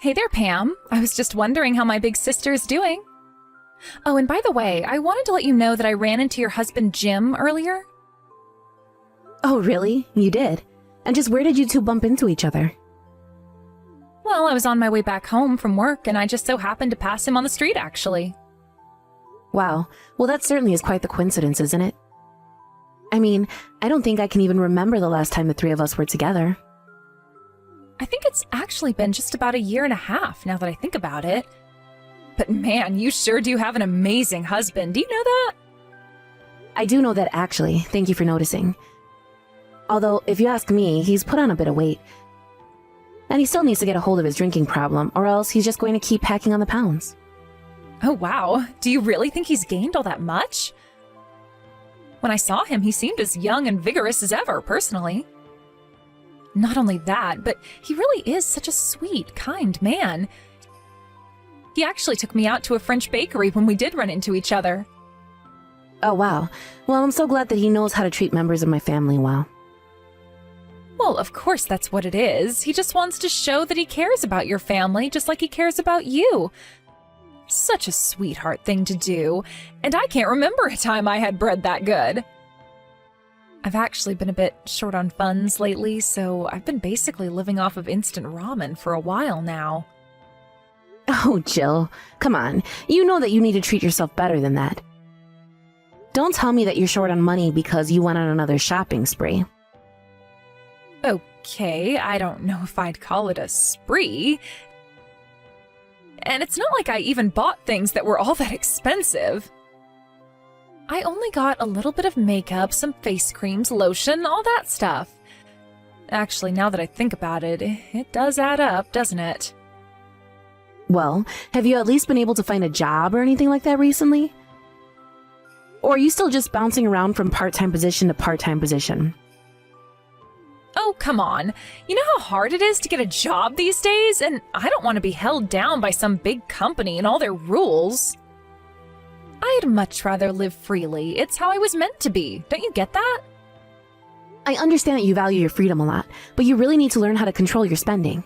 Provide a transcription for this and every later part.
Hey there, Pam. I was just wondering how my big sister is doing. Oh, and by the way, I wanted to let you know that I ran into your husband, Jim, earlier. Oh, really? You did? And just where did you two bump into each other? Well, I was on my way back home from work, and I just so happened to pass him on the street, actually. Wow. Well, that certainly is quite the coincidence, isn't it? I mean, I don't think I can even remember the last time the three of us were together. I think it's actually been just about a year and a half, now that I think about it. But man, you sure do have an amazing husband. Do you know that? I do know that, actually. Thank you for noticing. Although, if you ask me, he's put on a bit of weight. And he still needs to get a hold of his drinking problem, or else he's just going to keep packing on the pounds. Oh, wow. Do you really think he's gained all that much? When I saw him, he seemed as young and vigorous as ever, personally. Not only that, but he really is such a sweet, kind man. He actually took me out to a French bakery when we did run into each other. Oh, wow. Well, I'm so glad that he knows how to treat members of my family well. Well, of course that's what it is. He just wants to show that he cares about your family, just like he cares about you. Such a sweetheart thing to do, and I can't remember a time I had bread that good. I've actually been a bit short on funds lately, so I've been basically living off of instant ramen for a while now. Oh, Jill, come on. You know that you need to treat yourself better than that. Don't tell me that you're short on money because you went on another shopping spree. Okay, I don't know if I'd call it a spree. And it's not like I even bought things that were all that expensive. I only got a little bit of makeup, some face creams, lotion, all that stuff. Actually, now that I think about it, it does add up, doesn't it? Well, have you at least been able to find a job or anything like that recently? Or are you still just bouncing around from part-time position to part-time position? Oh, come on. You know how hard it is to get a job these days? And I don't want to be held down by some big company and all their rules. I'd much rather live freely. It's how I was meant to be. Don't you get that? I understand that you value your freedom a lot, but you really need to learn how to control your spending.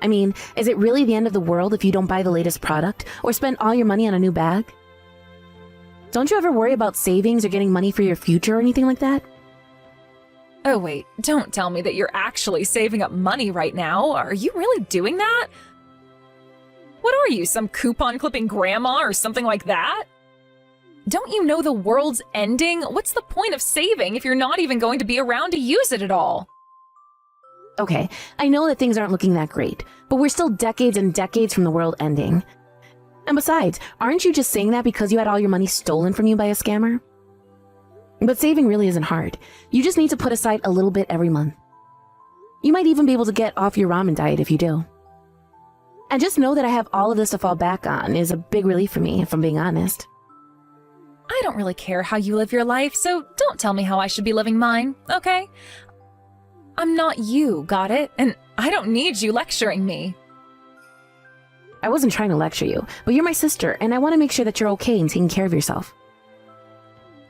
I mean, is it really the end of the world if you don't buy the latest product or spend all your money on a new bag? Don't you ever worry about savings or getting money for your future or anything like that? Oh wait, don't tell me that you're actually saving up money right now. Are you really doing that? What are you, some coupon clipping grandma or something like that? Don't you know the world's ending? What's the point of saving if you're not even going to be around to use it at all? Okay, I know that things aren't looking that great, but we're still decades and decades from the world ending. And besides, aren't you just saying that because you had all your money stolen from you by a scammer? But saving really isn't hard. You just need to put aside a little bit every month. You might even be able to get off your ramen diet if you do. And just know that I have all of this to fall back on is a big relief for me, if I'm being honest. I don't really care how you live your life, so don't tell me how I should be living mine, okay? I'm not you, got it? And I don't need you lecturing me. I wasn't trying to lecture you, but you're my sister, and I want to make sure that you're okay and taking care of yourself.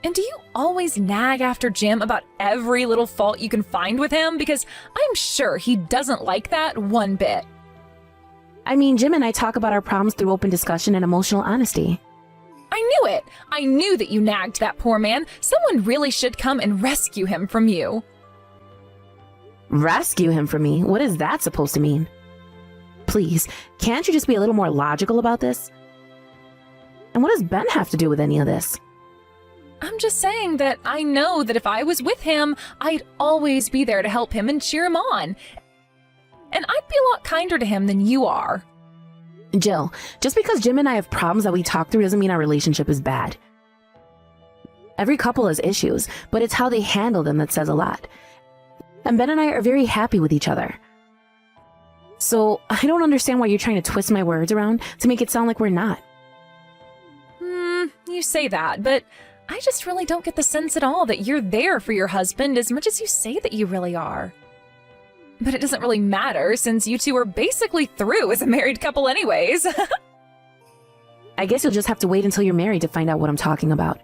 And do you always nag after Jim about every little fault you can find with him? Because I'm sure he doesn't like that one bit. I mean, Jim and I talk about our problems through open discussion and emotional honesty. I knew it! I knew that you nagged that poor man. Someone really should come and rescue him from you. Rescue him from me? What is that supposed to mean? Please, can't you just be a little more logical about this? And what does Ben have to do with any of this? I'm just saying that I know that if I was with him, I'd always be there to help him and cheer him on. And I'd be a lot kinder to him than you are. Jill, just because Jim and I have problems that we talk through doesn't mean our relationship is bad. Every couple has issues, but it's how they handle them that says a lot. And Ben and I are very happy with each other. So I don't understand why you're trying to twist my words around to make it sound like we're not. You say that, but I just really don't get the sense at all that you're there for your husband as much as you say that you really are. But it doesn't really matter since you two are basically through as a married couple anyways. I guess you'll just have to wait until you're married to find out what I'm talking about.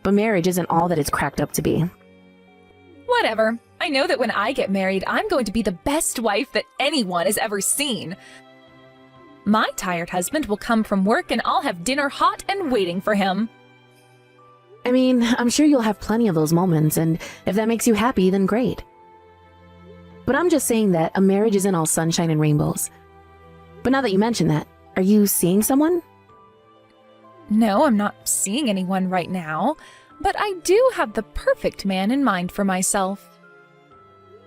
But marriage isn't all that it's cracked up to be. Whatever. I know that when I get married, I'm going to be the best wife that anyone has ever seen. My tired husband will come from work and I'll have dinner hot and waiting for him. I mean, I'm sure you'll have plenty of those moments, and if that makes you happy, then great. But I'm just saying that a marriage isn't all sunshine and rainbows. But now that you mention that, are you seeing someone? No, I'm not seeing anyone right now, but I do have the perfect man in mind for myself.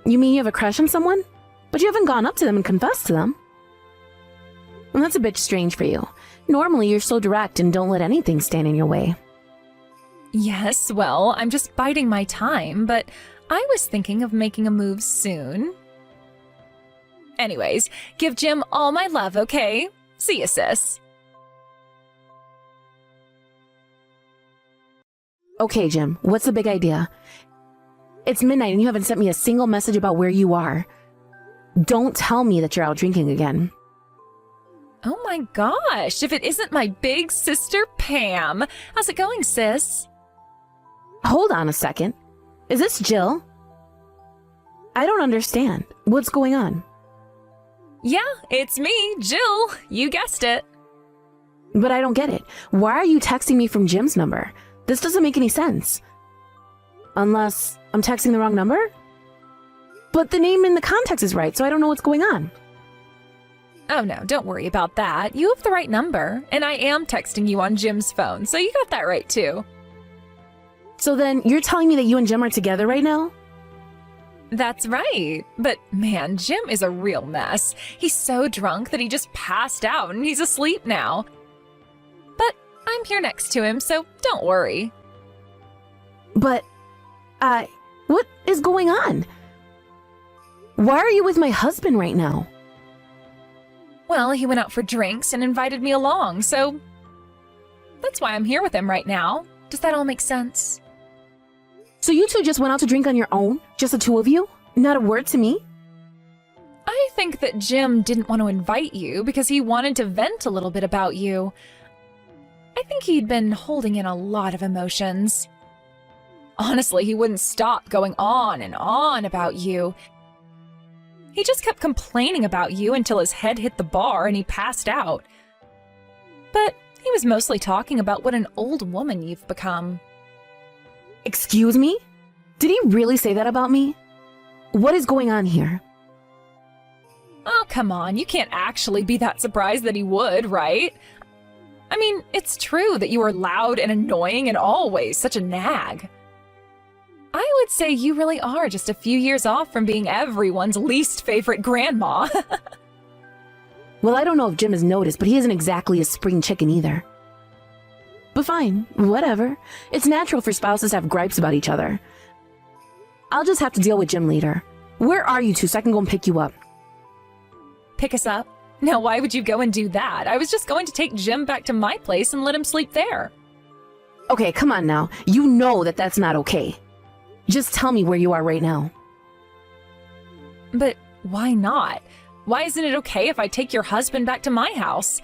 You mean you have a crush on someone? But you haven't gone up to them and confessed to them. Well, that's a bit strange for you. Normally, you're so direct and don't let anything stand in your way. Yes, well, I'm just biding my time, but I was thinking of making a move soon. Anyways, give Jim all my love, okay? See ya, sis. Okay, Jim, what's the big idea? It's midnight and you haven't sent me a single message about where you are. Don't tell me that you're out drinking again. Oh my gosh, if it isn't my big sister Pam. How's it going, sis? Hold on a second. Is this Jill? I don't understand. What's going on? Yeah, it's me, Jill. You guessed it. But I don't get it. Why are you texting me from Jim's number? This doesn't make any sense. Unless I'm texting the wrong number? But the name in the context is right, so I don't know what's going on. Oh no, don't worry about that. You have the right number, and I am texting you on Jim's phone, so you got that right too. So then, you're telling me that you and Jim are together right now? That's right. But man, Jim is a real mess. He's so drunk that he just passed out and he's asleep now. But I'm here next to him, so don't worry. But, what is going on? Why are you with my husband right now? Well, he went out for drinks and invited me along, so that's why I'm here with him right now. Does that all make sense? So you two just went out to drink on your own? Just the two of you? Not a word to me? I think that Jim didn't want to invite you because he wanted to vent a little bit about you. I think he'd been holding in a lot of emotions. Honestly, he wouldn't stop going on and on about you. He just kept complaining about you until his head hit the bar and he passed out. But he was mostly talking about what an old woman you've become. Excuse me? Did he really say that about me? What is going on here? Oh, come on, you can't actually be that surprised that he would, right? I mean, it's true that you are loud and annoying and always such a nag. I would say you really are just a few years off from being everyone's least favorite grandma. Well, I don't know if Jim has noticed, but he isn't exactly a spring chicken either. But fine, whatever. It's natural for spouses to have gripes about each other. I'll just have to deal with Jim later. Where are you two so I can go and pick you up? Pick us up? Now, why would you go and do that? I was just going to take Jim back to my place and let him sleep there. Okay, come on now. You know that that's not okay. Just tell me where you are right now. But why not? Why isn't it okay if I take your husband back to my house?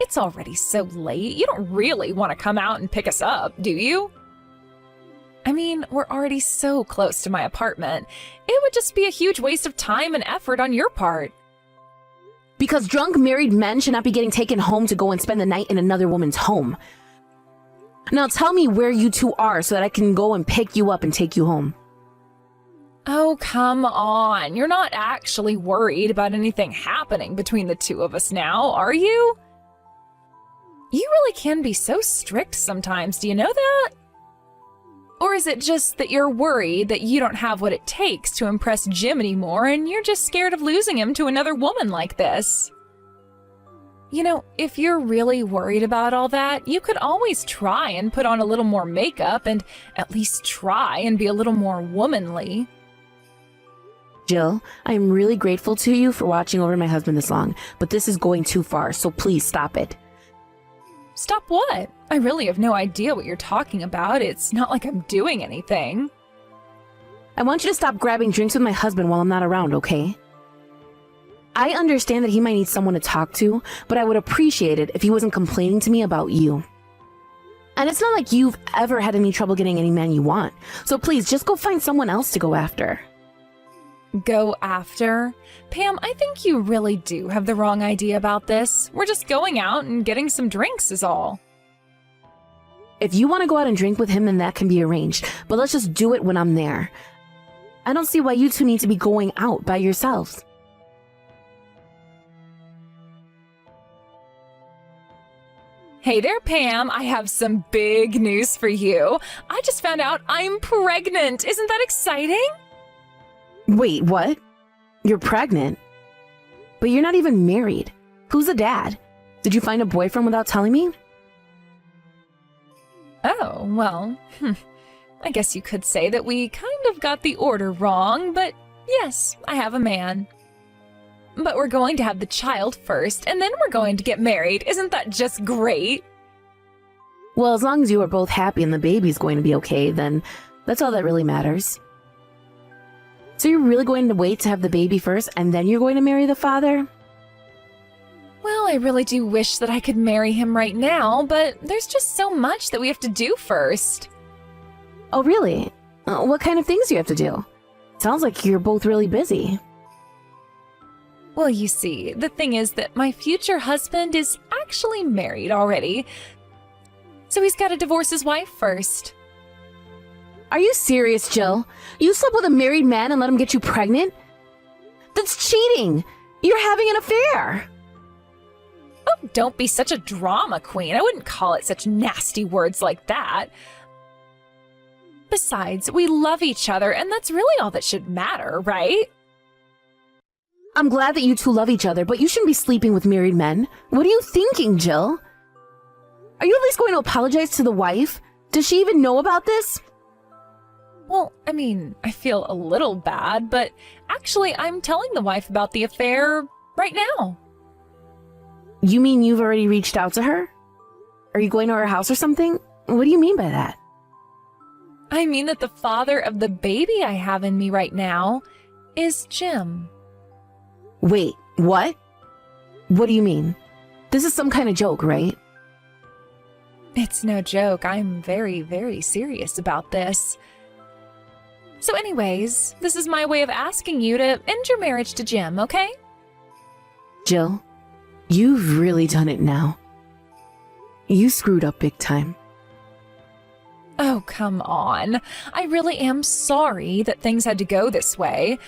It's already so late. You don't really want to come out and pick us up, do you? I mean, we're already so close to my apartment. It would just be a huge waste of time and effort on your part. Because drunk married men should not be getting taken home to go and spend the night in another woman's home. Now tell me where you two are so that I can go and pick you up and take you home. Oh, come on. You're not actually worried about anything happening between the two of us now, are you? You really can be so strict sometimes, do you know that? Or is it just that you're worried that you don't have what it takes to impress Jim anymore and you're just scared of losing him to another woman like this? You know, if you're really worried about all that, you could always try and put on a little more makeup and at least try and be a little more womanly. Jill, I am really grateful to you for watching over my husband this long, but this is going too far, so please stop it. Stop what? I really have no idea what you're talking about. It's not like I'm doing anything. I want you to stop grabbing drinks with my husband while I'm not around, okay? I understand that he might need someone to talk to, but I would appreciate it if he wasn't complaining to me about you. And it's not like you've ever had any trouble getting any man you want, so please just go find someone else to go after. Go after? Pam, I think you really do have the wrong idea about this. We're just going out and getting some drinks is all. If you want to go out and drink with him, then that can be arranged. But let's just do it when I'm there. I don't see why you two need to be going out by yourselves. Hey there, Pam. I have some big news for you. I just found out I'm pregnant. Isn't that exciting? Wait, what? You're pregnant? But you're not even married. Who's the dad? Did you find a boyfriend without telling me? Oh, well, I guess you could say that we kind of got the order wrong, but yes, I have a man. But we're going to have the child first, and then we're going to get married. Isn't that just great? Well, as long as you are both happy and the baby's going to be okay, then that's all that really matters. So you're really going to wait to have the baby first, and then you're going to marry the father? Well, I really do wish that I could marry him right now, but there's just so much that we have to do first. Oh, really? What kind of things do you have to do? Sounds like you're both really busy. Well, you see, the thing is that my future husband is actually married already, so he's got to divorce his wife first. Are you serious, Jill? You slept with a married man and let him get you pregnant? That's cheating! You're having an affair! Oh, don't be such a drama queen. I wouldn't call it such nasty words like that. Besides, we love each other, and that's really all that should matter, right? I'm glad that you two love each other, but you shouldn't be sleeping with married men. What are you thinking, Jill? Are you at least going to apologize to the wife? Does she even know about this? Well, I mean, I feel a little bad, but actually I'm telling the wife about the affair right now. You mean you've already reached out to her? Are you going to her house or something? What do you mean by that? I mean that the father of the baby I have in me right now is Jim. Wait, what? What do you mean? This is some kind of joke, right? It's no joke. I'm very, very serious about this. So anyways, this is my way of asking you to end your marriage to Jim, okay? Jill, you've really done it now. You screwed up big time. Oh, come on. I really am sorry that things had to go this way.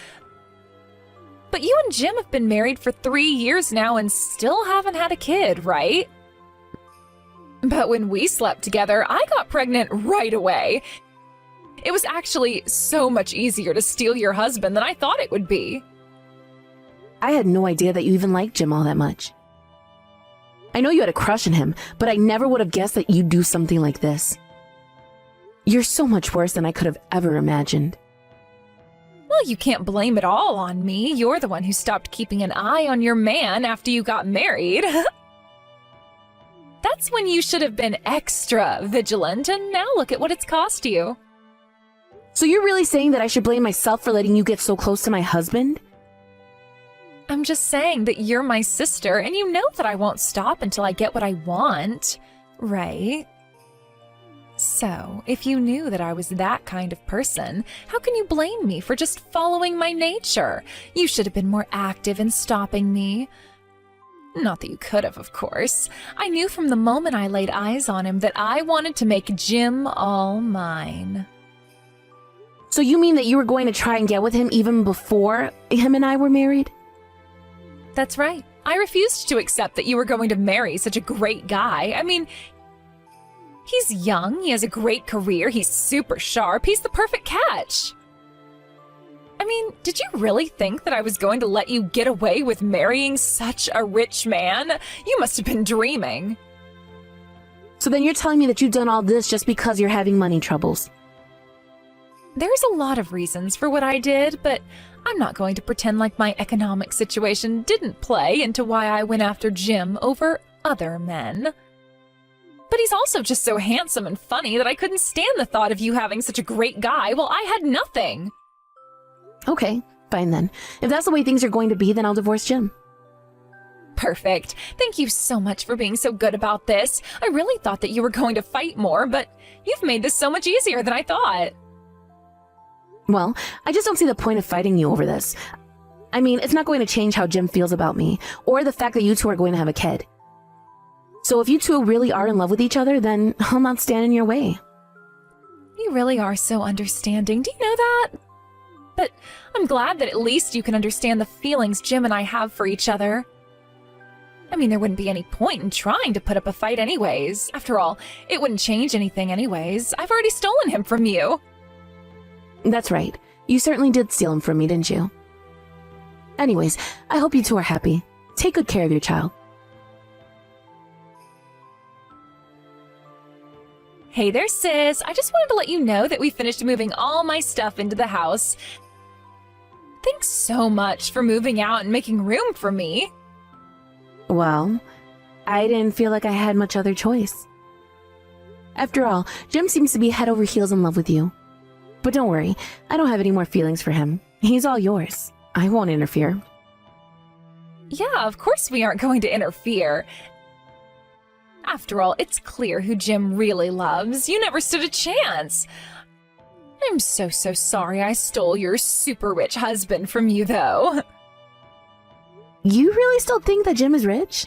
But you and Jim have been married for 3 years now and still haven't had a kid, right? But when we slept together, I got pregnant right away. It was actually so much easier to steal your husband than I thought it would be. I had no idea that you even liked Jim all that much. I know you had a crush on him, but I never would have guessed that you'd do something like this. You're so much worse than I could have ever imagined. Well, you can't blame it all on me. You're the one who stopped keeping an eye on your man after you got married. That's when you should have been extra vigilant, and now look at what it's cost you. So you're really saying that I should blame myself for letting you get so close to my husband? I'm just saying that you're my sister, and you know that I won't stop until I get what I want, right? So, if you knew that I was that kind of person, how can you blame me for just following my nature? You should have been more active in stopping me. Not that you could have, of course. I knew from the moment I laid eyes on him that I wanted to make Jim all mine. So you mean that you were going to try and get with him even before him and I were married? That's right. I refused to accept that you were going to marry such a great guy. I mean, he's young, he has a great career, he's super sharp, he's the perfect catch. I mean, did you really think that I was going to let you get away with marrying such a rich man? You must have been dreaming. So then you're telling me that you've done all this just because you're having money troubles? There's a lot of reasons for what I did, but I'm not going to pretend like my economic situation didn't play into why I went after Jim over other men. But he's also just so handsome and funny that I couldn't stand the thought of you having such a great guy while I had nothing. Okay, fine then. If that's the way things are going to be, then I'll divorce Jim. Perfect. Thank you so much for being so good about this. I really thought that you were going to fight more, but you've made this so much easier than I thought. Well, I just don't see the point of fighting you over this. I mean, it's not going to change how Jim feels about me, or the fact that you two are going to have a kid. So if you two really are in love with each other, then I'll not stand in your way. You really are so understanding, do you know that? But I'm glad that at least you can understand the feelings Jim and I have for each other. I mean, there wouldn't be any point in trying to put up a fight anyways. After all, it wouldn't change anything anyways. I've already stolen him from you. That's right. You certainly did steal him from me, didn't you? Anyways, I hope you two are happy. Take good care of your child. Hey there, sis. I just wanted to let you know that we finished moving all my stuff into the house. Thanks so much for moving out and making room for me. Well, I didn't feel like I had much other choice. After all, Jim seems to be head over heels in love with you. But don't worry, I don't have any more feelings for him. He's all yours. I won't interfere. Yeah, of course we aren't going to interfere. After all, it's clear who Jim really loves. You never stood a chance. I'm so sorry I stole your super rich husband from you, though. You really still think that Jim is rich?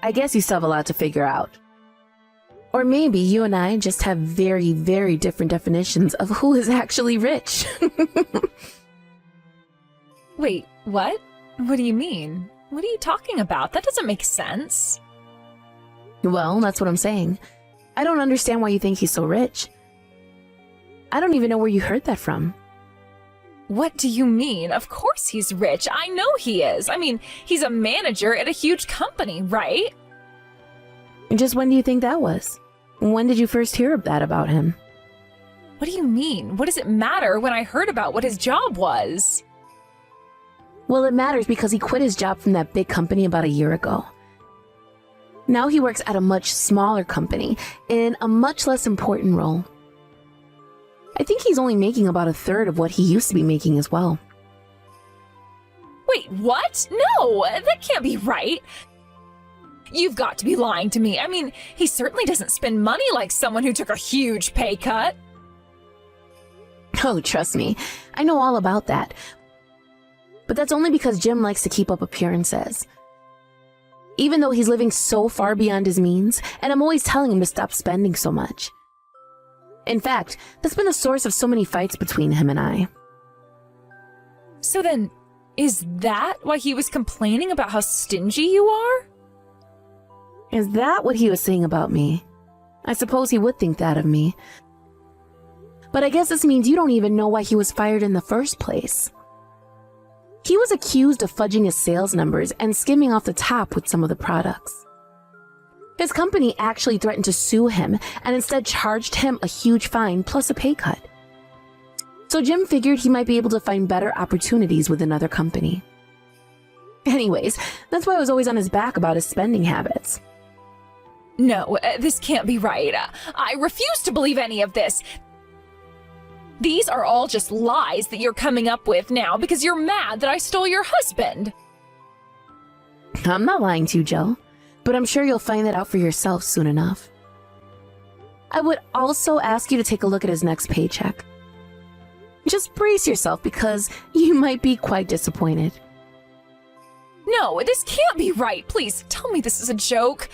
I guess you still have a lot to figure out. Or maybe you and I just have very, very different definitions of who is actually rich. Wait, what? What do you mean? What are you talking about? That doesn't make sense. Well, that's what I'm saying. I don't understand why you think he's so rich. I don't even know where you heard that from. What do you mean? Of course he's rich. I know he is. I mean, he's a manager at a huge company, right? Just when do you think that was? When did you first hear that about him? What do you mean? What does it matter when I heard about what his job was? Well, it matters because he quit his job from that big company about a year ago. Now he works at a much smaller company in a much less important role. I think he's only making about 1/3 of what he used to be making as well. Wait, what? No, that can't be right. You've got to be lying to me. I mean, he certainly doesn't spend money like someone who took a huge pay cut. Oh, trust me, I know all about that. But that's only because Jim likes to keep up appearances. Even though he's living so far beyond his means, and I'm always telling him to stop spending so much. In fact, that's been the source of so many fights between him and I. So then, is that why he was complaining about how stingy you are? Is that what he was saying about me? I suppose he would think that of me. But I guess this means you don't even know why he was fired in the first place. He was accused of fudging his sales numbers and skimming off the top with some of the products. His company actually threatened to sue him and instead charged him a huge fine plus a pay cut. So Jim figured he might be able to find better opportunities with another company. Anyways, that's why I was always on his back about his spending habits. No, this can't be right. I refuse to believe any of this. These are all just lies that you're coming up with now because you're mad that I stole your husband. I'm not lying to you, Jill, but I'm sure you'll find that out for yourself soon enough. I would also ask you to take a look at his next paycheck. Just brace yourself because you might be quite disappointed. No, this can't be right. Please, tell me this is a joke.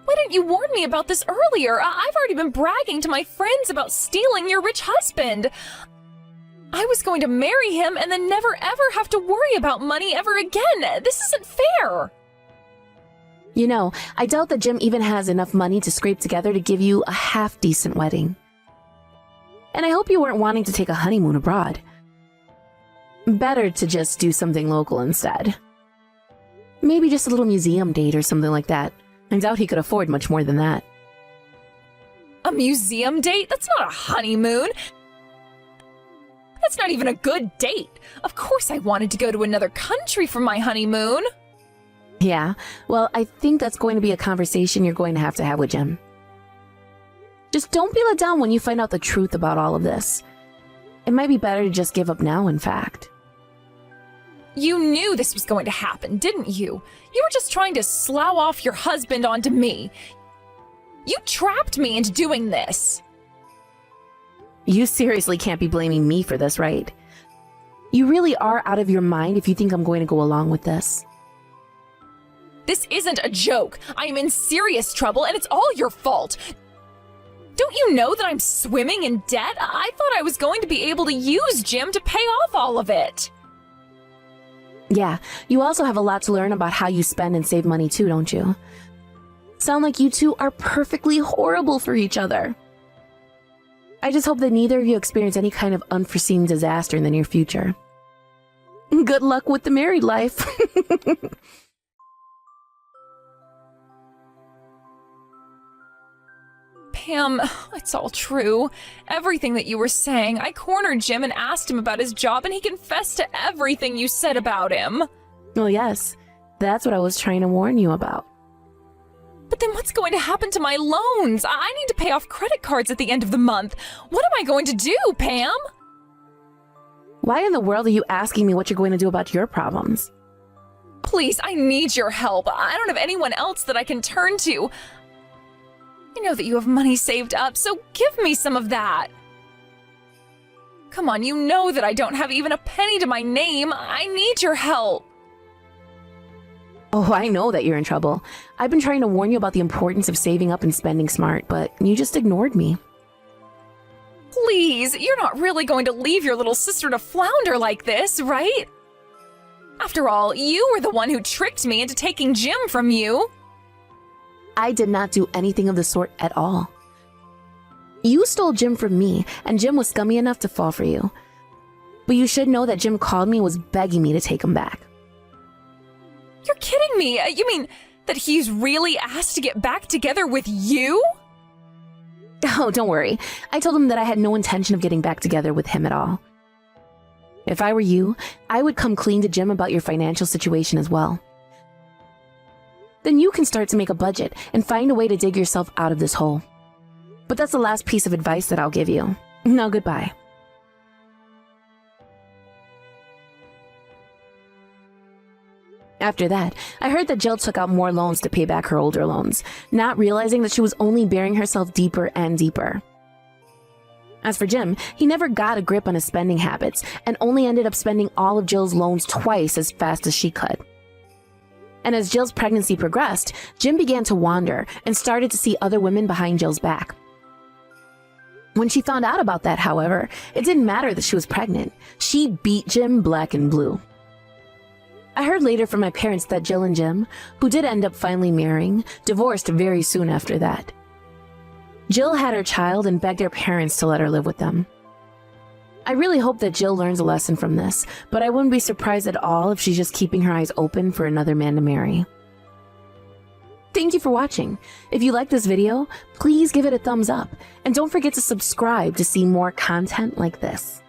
Why didn't you warn me about this earlier? I've already been bragging to my friends about stealing your rich husband. I was going to marry him and then never ever have to worry about money ever again. This isn't fair. You know, I doubt that Jim even has enough money to scrape together to give you a half-decent wedding. And I hope you weren't wanting to take a honeymoon abroad. Better to just do something local instead. Maybe just a little museum date or something like that. I doubt he could afford much more than that. A museum date? That's not a honeymoon. That's not even a good date. Of course I wanted to go to another country for my honeymoon. Yeah, well, I think that's going to be a conversation you're going to have with Jim. Just don't be let down when you find out the truth about all of this. It might be better to just give up now, in fact. You knew this was going to happen, didn't you? You were just trying to slough off your husband onto me. You trapped me into doing this. You seriously can't be blaming me for this, right? You really are out of your mind if you think I'm going to go along with this. This isn't a joke. I am in serious trouble, and it's all your fault. Don't you know that I'm swimming in debt? I thought I was going to be able to use Jim to pay off all of it. Yeah, you also have a lot to learn about how you spend and save money too, don't you? Sound like you two are perfectly horrible for each other. I just hope that neither of you experience any kind of unforeseen disaster in the near future. Good luck with the married life. Pam, it's all true. Everything that you were saying, I cornered Jim and asked him about his job, and he confessed to everything you said about him. Well, yes, that's what I was trying to warn you about. But then what's going to happen to my loans? I need to pay off credit cards at the end of the month. What am I going to do, Pam? Why in the world are you asking me what you're going to do about your problems? Please, I need your help. I don't have anyone else that I can turn to. I know that you have money saved up, so give me some of that. Come on, you know that I don't have even a penny to my name. I need your help. Oh, I know that you're in trouble. I've been trying to warn you about the importance of saving up and spending smart, but you just ignored me. Please, you're not really going to leave your little sister to flounder like this, right? After all, you were the one who tricked me into taking Jim from you. I did not do anything of the sort at all. You stole Jim from me, and Jim was scummy enough to fall for you. But you should know that Jim called me and was begging me to take him back. You're kidding me. You mean that he's really asked to get back together with you? Oh, don't worry. I told him that I had no intention of getting back together with him at all. If I were you, I would come clean to Jim about your financial situation as well. Then you can start to make a budget and find a way to dig yourself out of this hole. But that's the last piece of advice that I'll give you. Now, goodbye. After that, I heard that Jill took out more loans to pay back her older loans, not realizing that she was only burying herself deeper and deeper. As for Jim, he never got a grip on his spending habits and only ended up spending all of Jill's loans twice as fast as she could. And as Jill's pregnancy progressed, Jim began to wander and started to see other women behind Jill's back. When she found out about that, however, it didn't matter that she was pregnant. She beat Jim black and blue. I heard later from my parents that Jill and Jim, who did end up finally marrying, divorced very soon after that. Jill had her child and begged her parents to let her live with them. I really hope that Jill learns a lesson from this, but I wouldn't be surprised at all if she's just keeping her eyes open for another man to marry. Thank you for watching. If you like this video, please give it a thumbs up, and don't forget to subscribe to see more content like this.